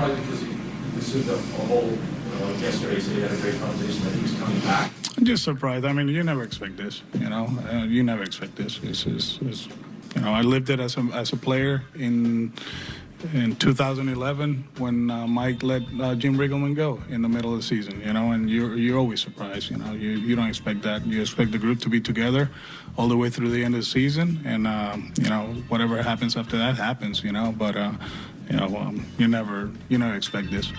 surprised because this is a whole, yesterday, so he had a great conversation that he was coming back. I'm just surprised. I mean, you never expect this, you never expect this. I lived it as a player in 2011 when Mike let Jim Riggleman go in the middle of the season, and you're always surprised, you don't expect that. You expect the group to be together all the way through the end of the season, and, whatever happens after that happens, but, you never expect this.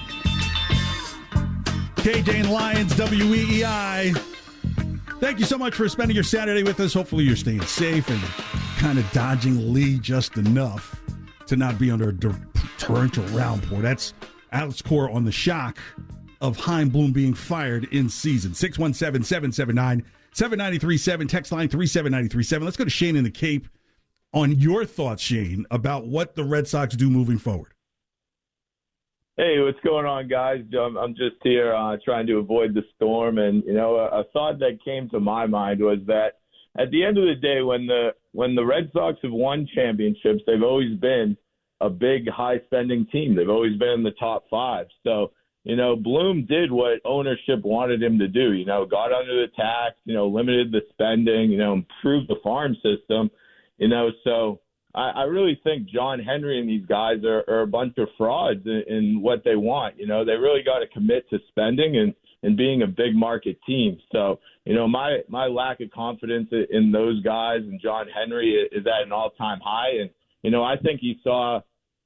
KJ and Lyons, WEEI. Thank you so much for spending your Saturday with us. Hopefully you're staying safe and kind of dodging Lee just enough to not be under a torrential downpour. That's Alex Cora on the shock of Chaim Bloom being fired in season. 617-779-7937, text line 37937. Let's go to Shane in the Cape on your thoughts, Shane, about what the Red Sox do moving forward. Hey, what's going on, guys? I'm just here trying to avoid the storm. And, a thought that came to my mind was that at the end of the day, when the Red Sox have won championships, they've always been a big, high-spending team. They've always been in the top five. So, Bloom did what ownership wanted him to do, got under the tax, limited the spending, improved the farm system, so I really think John Henry and these guys are a bunch of frauds in what they want. They really got to commit to spending and being a big market team. So, my lack of confidence in those guys and John Henry is at an all-time high. And, I think he saw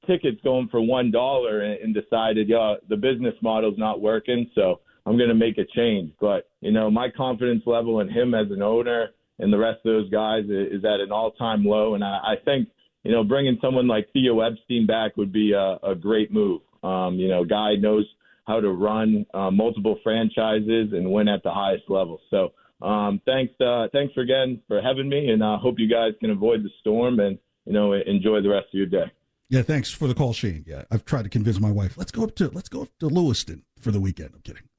tickets going for $1 and decided, the business model's not working, so I'm going to make a change. But, my confidence level in him as an owner and the rest of those guys is at an all-time low. And I think, bringing someone like Theo Epstein back would be a great move. Guy knows how to run multiple franchises and win at the highest level. So thanks again for having me, and I hope you guys can avoid the storm and, enjoy the rest of your day. Yeah, thanks for the call, Shane. Yeah, I've tried to convince my wife. Let's go up to Lewiston for the weekend. I'm kidding.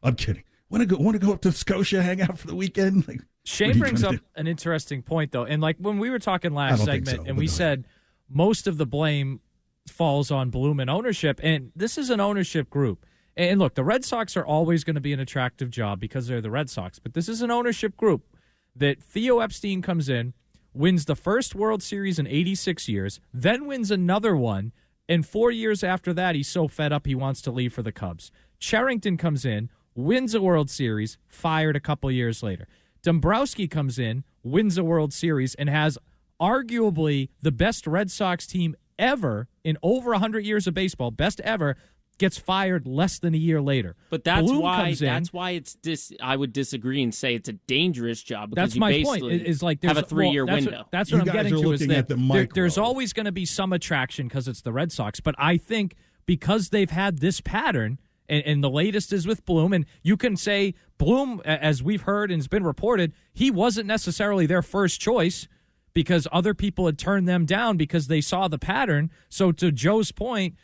I'm kidding. Want to go up to Scotia, hang out for the weekend? Shane brings up an interesting point, though. And when we were talking last segment, and we said most of the blame falls on Bloom and ownership, and this is an ownership group. And look, the Red Sox are always going to be an attractive job because they're the Red Sox, but this is an ownership group that Theo Epstein comes in, wins the first World Series in 86 years, then wins another one, and 4 years after that, he's so fed up he wants to leave for the Cubs. Cherington comes in, wins a World Series, fired a couple years later. Dombrowski comes in, wins a World Series, and has arguably the best Red Sox team ever in over 100 years of baseball, best ever, gets fired less than a year later. But that's Bloom why it's I would disagree and say it's a dangerous job because that's you my basically point. Is like have a 3-year window. That's what I'm getting to. Is that there's micro. always going to be some attraction because it's the Red Sox. But I think because they've had this pattern, and the latest is with Bloom, and you can say Bloom, as we've heard and has been reported, he wasn't necessarily their first choice because other people had turned them down because they saw the pattern. So to Joe's point,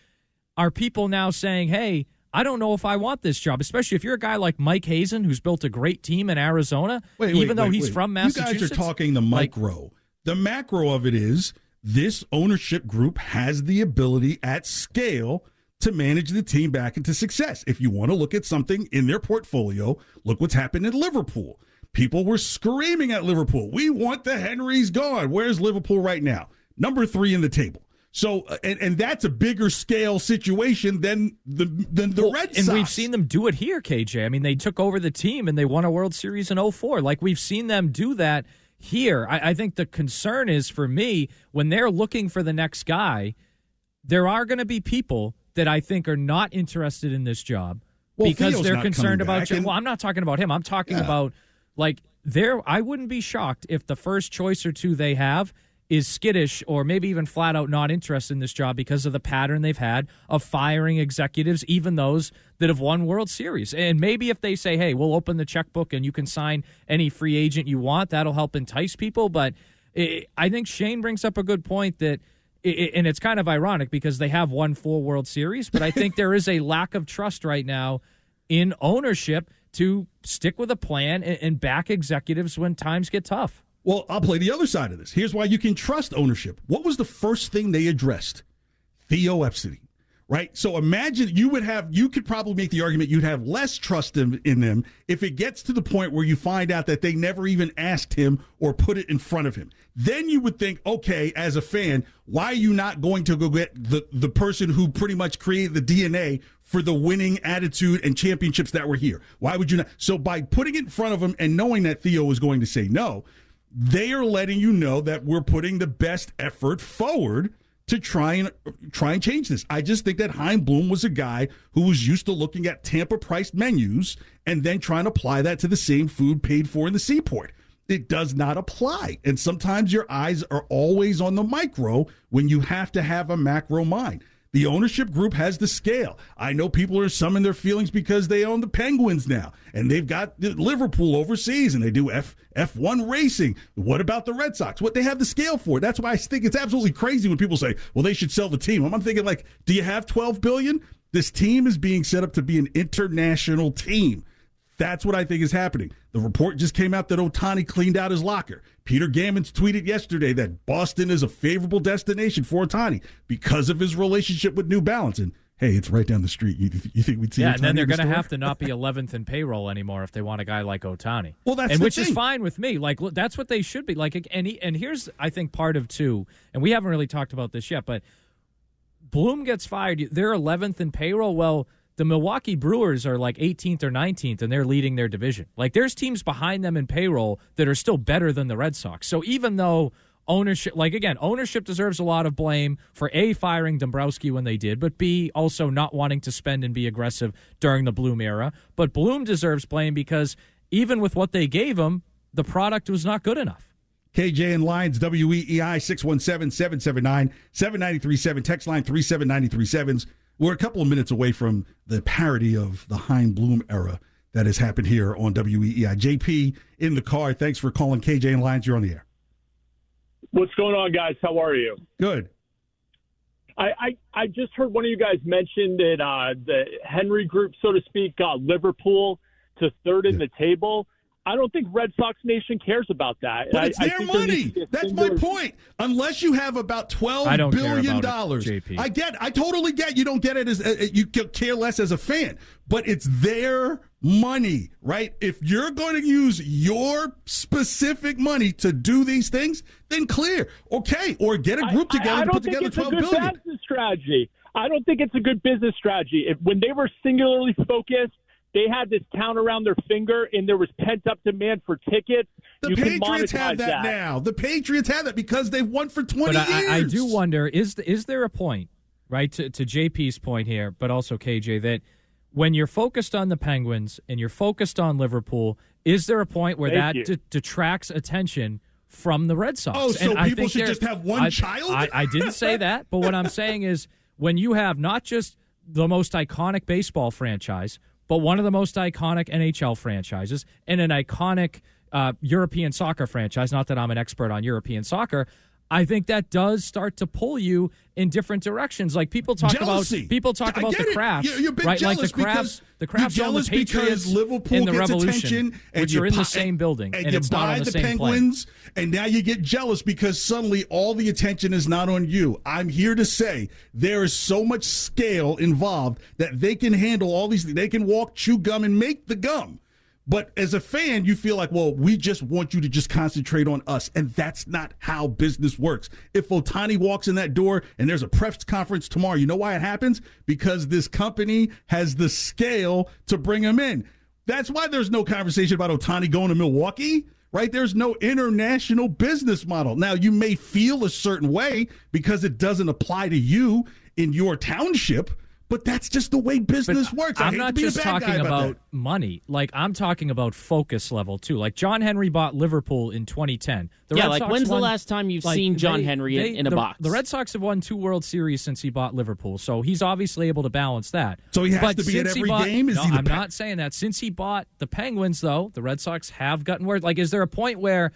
are people now saying, hey, I don't know if I want this job, especially if you're a guy like Mike Hazen, who's built a great team in Arizona, even though he's from Massachusetts? You guys are talking the micro. The macro of it is this ownership group has the ability at scale to manage the team back into success. If you want to look at something in their portfolio, look what's happened in Liverpool. People were screaming at Liverpool. We want the Henrys gone. Where's Liverpool right now? Number 3 in the table. So, and that's a bigger scale situation than the Red Sox. And we've seen them do it here, KJ. I mean, they took over the team and they won a World Series in 2004. Like, we've seen them do that here. I think the concern is, for me, when they're looking for the next guy, there are going to be people that I think are not interested in this job because Theo's they're concerned about. Well, I'm not talking about him. I'm talking about I wouldn't be shocked if the first choice or two they have is skittish or maybe even flat out not interested in this job because of the pattern they've had of firing executives, even those that have won World Series. And maybe if they say, hey, we'll open the checkbook and you can sign any free agent you want, that'll help entice people. But I think Shane brings up a good point that, and it's kind of ironic because they have won 4 World Series, but I think there is a lack of trust right now in ownership to stick with a plan and back executives when times get tough. Well, I'll play the other side of this. Here's why you can trust ownership. What was the first thing they addressed? Theo Epstein. right? So imagine you could probably make the argument you'd have less trust in them if it gets to the point where you find out that they never even asked him or put it in front of him. Then you would think, okay, as a fan, why are you not going to go get the person who pretty much created the DNA for the winning attitude and championships that were here? Why would you not? So by putting it in front of him and knowing that Theo was going to say no, they are letting you know that we're putting the best effort forward to try and change this. I just think that Chaim Bloom was a guy who was used to looking at Tampa-priced menus and then trying to apply that to the same food paid for in the Seaport. It does not apply. And sometimes your eyes are always on the micro when you have to have a macro mind. The ownership group has the scale. I know people are summing their feelings because they own the Penguins now, and they've got Liverpool overseas, and they do F1 racing. What about the Red Sox? What they have the scale for? That's why I think it's absolutely crazy when people say, well, they should sell the team. I'm thinking, like, do you have $12 billion? This team is being set up to be an international team. That's what I think is happening. The report just came out that Ohtani cleaned out his locker. Peter Gammons tweeted yesterday that Boston is a favorable destination for Ohtani because of his relationship with New Balance. And, hey, it's right down the street. You think we'd see Ohtani? Yeah, and then they're going to have to not be 11th in payroll anymore if they want a guy like Ohtani. Well, that's and the which thing. is fine with me. Like, look, that's what they should be. Like, and here's, I think, part of two, and we haven't really talked about this yet, but Bloom gets fired. They're 11th in payroll. Well, the Milwaukee Brewers are like 18th or 19th, and they're leading their division. Like, there's teams behind them in payroll that are still better than the Red Sox. So even though ownership, like, again, ownership deserves a lot of blame for A, firing Dombrowski when they did, but B, also not wanting to spend and be aggressive during the Bloom era. But Bloom deserves blame because even with what they gave him, the product was not good enough. KJ and Lyons, WEEI 617-779-7937. Text line 37937. We're a couple of minutes away from the parody of the Chaim Bloom era that has happened here on WEEI. JP in the car. Thanks for calling KJ and Lyons. You're on the air. What's going on, guys? How are you? Good. I just heard one of you guys mention that the Henry Group, so to speak, got Liverpool to third in the table. I don't think Red Sox Nation cares about that. But it's their money. That's my point. Unless you have about $12 billion. JP. I totally get you don't get it as you care less as a fan, but it's their money, right? If you're going to use your specific money to do these things, then clear. Okay, or get a group together and put together $12 billion. I don't think it's a good business strategy. I don't think it's a good business strategy. When they were singularly focused, they had this count around their finger, and there was pent-up demand for tickets. The Patriots have that now. The Patriots have that because they've won for 20 years. I do wonder, is there a point, right, to JP's point here, but also KJ, that when you're focused on the Penguins and you're focused on Liverpool, is there a point where detracts attention from the Red Sox? Oh, so people should just have one child? I didn't say that, but what I'm saying is when you have not just the most iconic baseball franchise, but one of the most iconic NHL franchises and an iconic European soccer franchise, not that I'm an expert on European soccer, I think that does start to pull you in different directions. Like people talk about the Crafts, you're right? Like the Crafts own the Patriots Liverpool in the gets Revolution, which are in the same building, and you it's not buy on the the same Penguins, and now you get jealous because suddenly all the attention is not on you. I'm here to say there is so much scale involved that they can handle all these. They can walk, chew gum, and make the gum. But as a fan, you feel like, well, we just want you to just concentrate on us. And that's not how business works. If Ohtani walks in that door and there's a press conference tomorrow, you know why it happens? Because this company has the scale to bring him in. That's why there's no conversation about Ohtani going to Milwaukee, right? There's no international business model. Now, you may feel a certain way because it doesn't apply to you in your township, but that's just the way business works. I'm not just talking about money. Like, I'm talking about focus level, too. Like, John Henry bought Liverpool in 2010. When's the last time you've seen John Henry in a box? The Red Sox have won 2 World Series since he bought Liverpool, so he's obviously able to balance that. So he has to be at every game? I'm not saying that. Since he bought the Penguins, though, the Red Sox have gotten worse. Like, is there a point where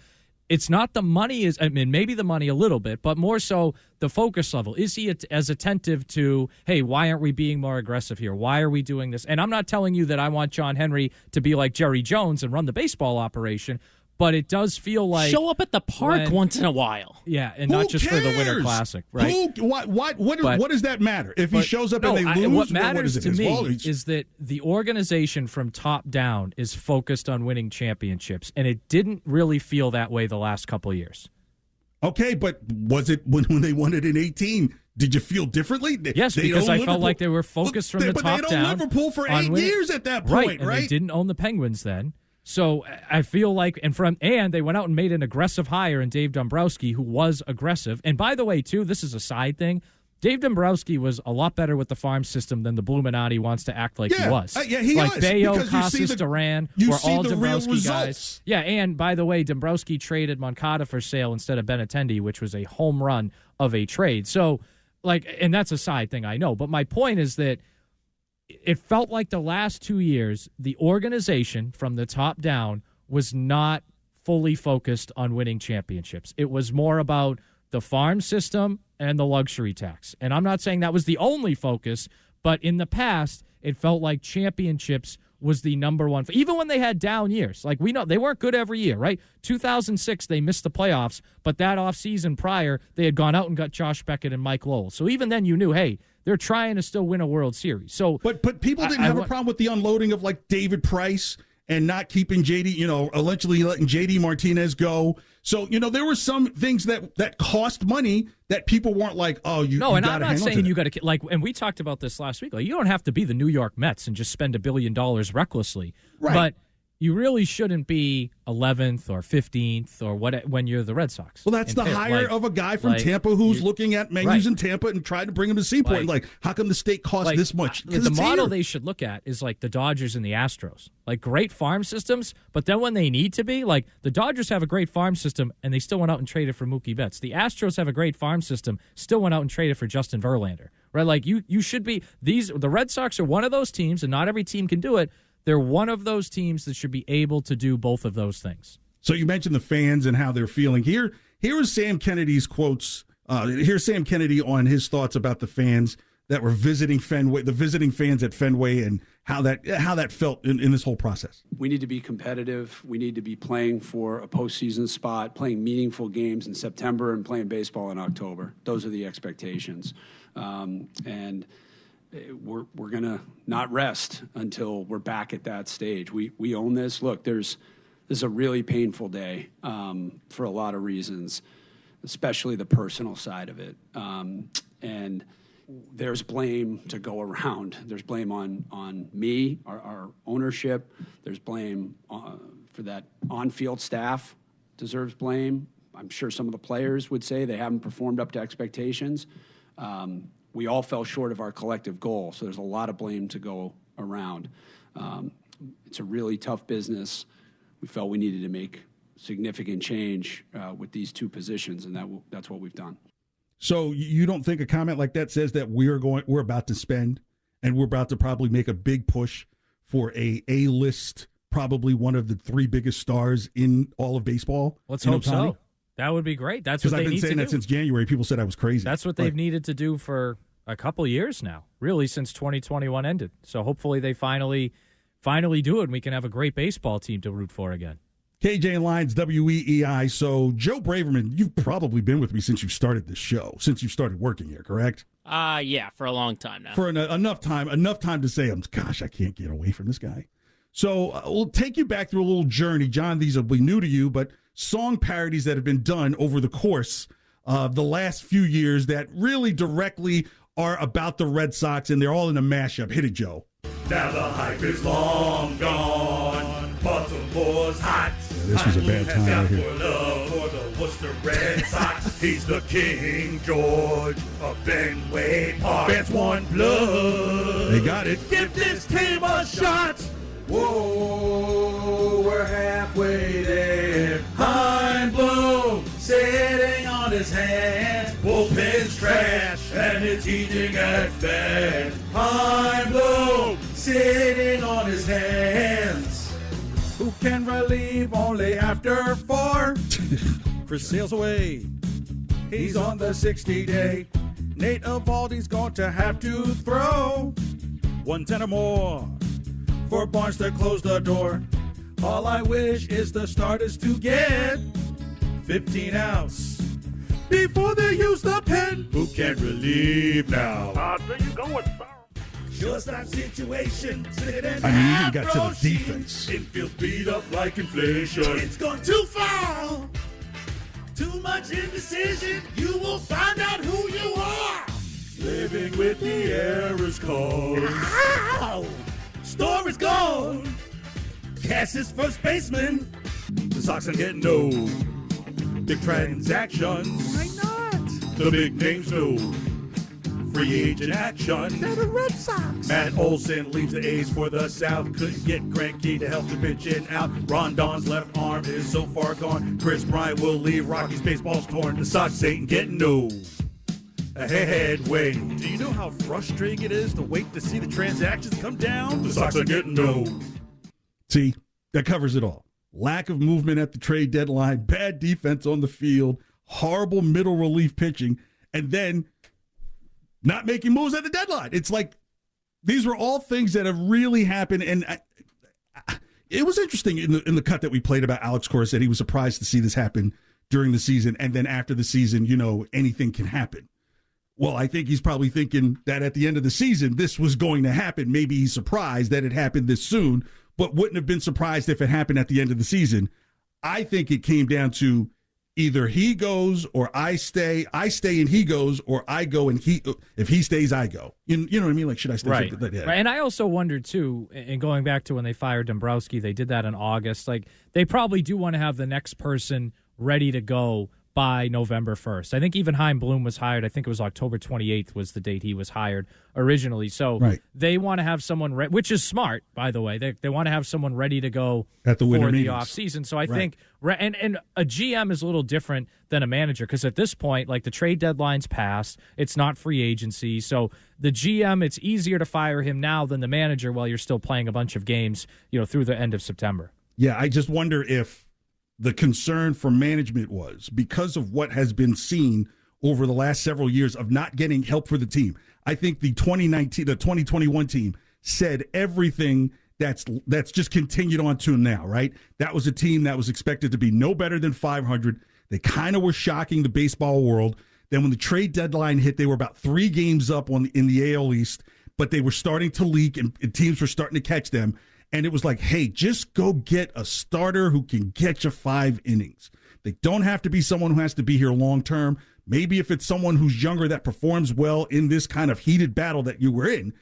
it's not the money maybe the money a little bit, but more so the focus level. Is he as attentive to, hey, why aren't we being more aggressive here? Why are we doing this? And I'm not telling you that I want John Henry to be like Jerry Jones and run the baseball operation, But it does feel like show up at the park once in a while. Yeah, and not just for the Winter Classic, right? What does that matter? If he shows up and they lose, what matters to me is that the organization from top down is focused on winning championships, and it didn't really feel that way the last couple of years. Okay, but was it when they won it in 18? Did you feel differently? Yes, because I felt like they were focused from the top down. But they owned Liverpool for 8 years at that point, right? And they didn't own the Penguins then. So I feel like, and they went out and made an aggressive hire in Dave Dombrowski, who was aggressive. And by the way, too, this is a side thing. Dave Dombrowski was a lot better with the farm system than the Bluminati wants to act like he was. He like was. Bayo, Costas, Duran were all Dombrowski guys. Yeah, and by the way, Dombrowski traded Moncada for sale instead of Benintendi, which was a home run of a trade. So, and that's a side thing, I know. But my point is that it felt like the last 2 years, the organization from the top down was not fully focused on winning championships. It was more about the farm system and the luxury tax. And I'm not saying that was the only focus, but in the past, it felt like championships was the number one. Even when they had down years, like we know they weren't good every year, right? 2006, they missed the playoffs, but that offseason prior, they had gone out and got Josh Beckett and Mike Lowell. So even then you knew, hey, they're trying to still win a World Series. So, but people didn't have a problem with the unloading of like David Price and not keeping JD, eventually letting JD Martinez go. So, there were some things that cost money that people weren't like, oh, you no, and you I'm not saying you got to and we talked about this last week. Like, you don't have to be the New York Mets and just spend $1 billion recklessly, right? But you really shouldn't be 11th or 15th or when you're the Red Sox. Well, that's the hire of a guy from Tampa who's looking at menus in Tampa and trying to bring him to Seaport. Like, how come the state costs this much? The model they should look at is like the Dodgers and the Astros. Like, great farm systems, but then when they need to be, like the Dodgers have a great farm system and they still went out and traded for Mookie Betts. The Astros have a great farm system, still went out and traded for Justin Verlander. Right? Like, you should be the Red Sox are one of those teams, and not every team can do it. They're one of those teams that should be able to do both of those things. So you mentioned the fans and how they're feeling. Here is Sam Kennedy's quotes. Here's Sam Kennedy on his thoughts about the fans that were visiting Fenway, the visiting fans at Fenway, and how that felt in this whole process. We need to be competitive. We need to be playing for a postseason spot, playing meaningful games in September and playing baseball in October. Those are the expectations. And we're going to not rest until we're back at that stage. We own this. Look, this is a really painful day for a lot of reasons, especially the personal side of it. And there's blame to go around. There's blame on me, our ownership. There's blame for that on-field staff deserves blame. I'm sure some of the players would say they haven't performed up to expectations. We all fell short of our collective goal, so there's a lot of blame to go around. It's a really tough business. We felt we needed to make significant change with these two positions, and that's what we've done. So you don't think a comment like that says that we're about to spend, and we're about to probably make a big push for A-list, probably one of the 3 biggest stars in all of baseball? Let's hope so. That would be great. That's what they need to do. Because I've been saying that since January. People said I was crazy. That's what they've needed to do for a couple years now, really, since 2021 ended. So hopefully they finally do it, and we can have a great baseball team to root for again. KJ and Lyons, WEEI. So, Joe Braverman, you've probably been with me since you started this show, since you started working here, correct? Yeah, for a long time now. For enough time to say, gosh, I can't get away from this guy. So, we'll take you back through a little journey. John, these will be new to you, but song parodies that have been done over the course of the last few years that really directly are about the Red Sox, and they're all in a mashup. Hit it, Joe. Now the hype is long gone. Baltimore's hot. Yeah, this was a bad time right here. Love for the Worcester Red Sox. He's the King George of Fenway Park. Fans want blood. They got it. Give this team a shot. Whoa, we're halfway there. Chaim Bloom sitting on his hands. Bullpen's trash and it's eating at fans. Chaim Bloom sitting on his hands. Who can relieve only after 4? Chris sails away. He's on the 60-day. Nate Eovaldi's going to have to throw 110 or more for Barnes to close the door. All I wish is the starters to get 15 outs before they use the pen. Who can relieve now? There you go with Shortstop situation. I mean, you even got to the defense. Infield beat up like inflation. It's gone too far. Too much indecision. You will find out who you are. Living with the errors code. Ow! Store is gone. Cass is first baseman. The Sox are getting no big transactions. Why not? The big names no free agent action. They're the Red Sox. Matt Olson leaves the A's for the South. Couldn't get Greinke to help the pitch in out. Rondon's left arm is so far gone. Chris Bryant will leave. Rocky's baseball's torn. The Sox ain't getting no headway. Do you know how frustrating it is to wait to see the transactions come down? The Sox are getting no. See, that covers it all. Lack of movement at the trade deadline, bad defense on the field, horrible middle relief pitching, and then not making moves at the deadline. It's like these were all things that have really happened. And it was interesting in the cut that we played about Alex Cora said he was surprised to see this happen during the season. And then after the season, anything can happen. Well, I think he's probably thinking that at the end of the season, this was going to happen. Maybe he's surprised that it happened this soon, but wouldn't have been surprised if it happened at the end of the season. I think it came down to either he goes or I stay and he goes, or I go and if he stays, I go. You know what I mean? Like, should I stay? Right. Yeah. Right. And I also wondered, too, and going back to when they fired Dombrowski, they did that in August. Like, they probably do want to have the next person ready to go by November 1st. I think even Chaim Bloom was hired. I think it was October 28th was the date he was hired originally. So They want to have someone, which is smart, by the way. They want to have someone ready to go at the winter for meetings. The offseason. So I think, and a GM is a little different than a manager because at this point, like the trade deadline's passed. It's not free agency. So the GM, it's easier to fire him now than the manager while you're still playing a bunch of games, through the end of September. Yeah, I just wonder if the concern for management was because of what has been seen over the last several years of not getting help for the team. I think the 2021 team said everything that's just continued on to now, right? That was a team that was expected to be no better than 500. They kind of were shocking the baseball world. Then when the trade deadline hit, they were about 3 games up in the AL East, but they were starting to leak and teams were starting to catch them. And it was like, hey, just go get a starter who can get you 5 innings. They don't have to be someone who has to be here long term. Maybe if it's someone who's younger that performs well in this kind of heated battle that you were in,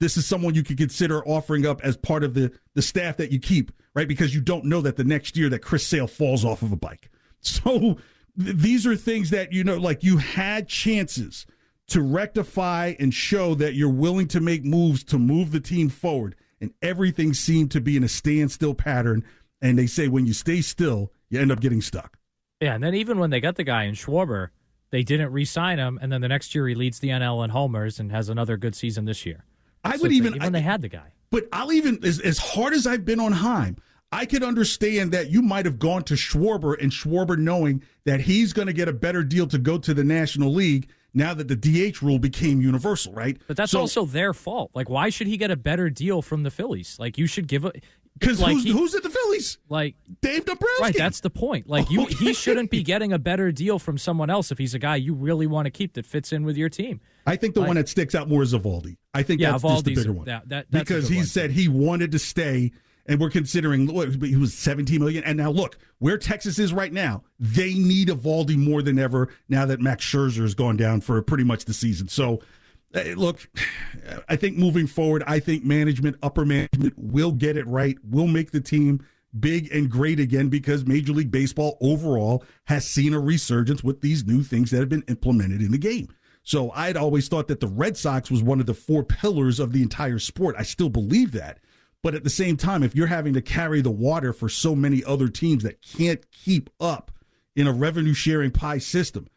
this is someone you could consider offering up as part of the staff that you keep, right? Because you don't know that the next year that Chris Sale falls off of a bike. So these are things that, like you had chances to rectify and show that you're willing to make moves to move the team forward. And everything seemed to be in a standstill pattern. And they say when you stay still, you end up getting stuck. Yeah, and then even when they got the guy in Schwarber, they didn't re-sign him. And then the next year he leads the NL in homers and has another good season this year. They had the guy. But I'll even, as hard as I've been on Chaim, I could understand that you might have gone to Schwarber and Schwarber knowing that he's going to get a better deal to go to the National League now that the DH rule became universal, right? But that's also their fault. Like, why should he get a better deal from the Phillies? Like, you should give a... Because who's at the Phillies? Like Dave Dombrowski. Right, that's the point. Like, he shouldn't be getting a better deal from someone else if he's a guy you really want to keep that fits in with your team. I think the one that sticks out more is Eovaldi. I think that's just the bigger one. That's because he said he wanted to stay... And we're considering, he was $17 million. And now look, where Texas is right now, they need Eovaldi more than ever now that Max Scherzer has gone down for pretty much the season. So, look, I think moving forward, I think upper management will get it right, will make the team big and great again because Major League Baseball overall has seen a resurgence with these new things that have been implemented in the game. So I'd always thought that the Red Sox was one of the 4 pillars of the entire sport. I still believe that. But at the same time, if you're having to carry the water for so many other teams that can't keep up in a revenue-sharing pie system,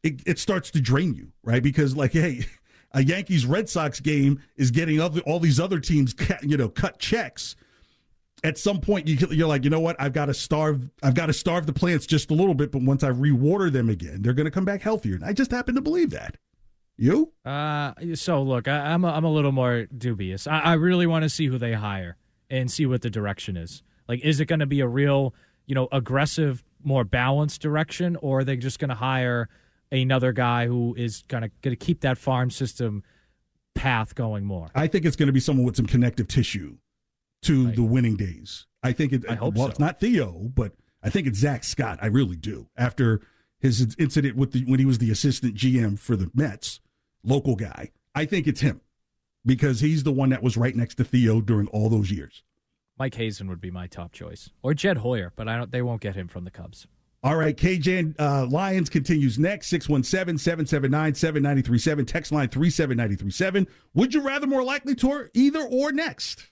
it starts to drain you, right? Because, like, hey, a Yankees-Red Sox game is getting all these other teams, cut checks. At some point, you're like, you know what? I've got to starve the plants just a little bit, but once I rewater them again, they're going to come back healthier. And I just happen to believe that. You? So look, I'm a little more dubious. I really want to see who they hire and see what the direction is. Like, is it going to be a real, aggressive, more balanced direction, or are they just going to hire another guy who is going to keep that farm system path going more? I think it's going to be someone with some connective tissue to the winning days. I think it. I hope well, so. It's not Theo, but I think it's Zach Scott. I really do. After his incident when he was the assistant GM for the Mets, local guy, I think it's him because he's the one that was right next to Theo during all those years. Mike Hazen would be my top choice, or Jed Hoyer, but they won't get him from the Cubs. All right, KJ Lyons continues next, 617-779-7937, text line 37937. Would you rather more likely tour either or next?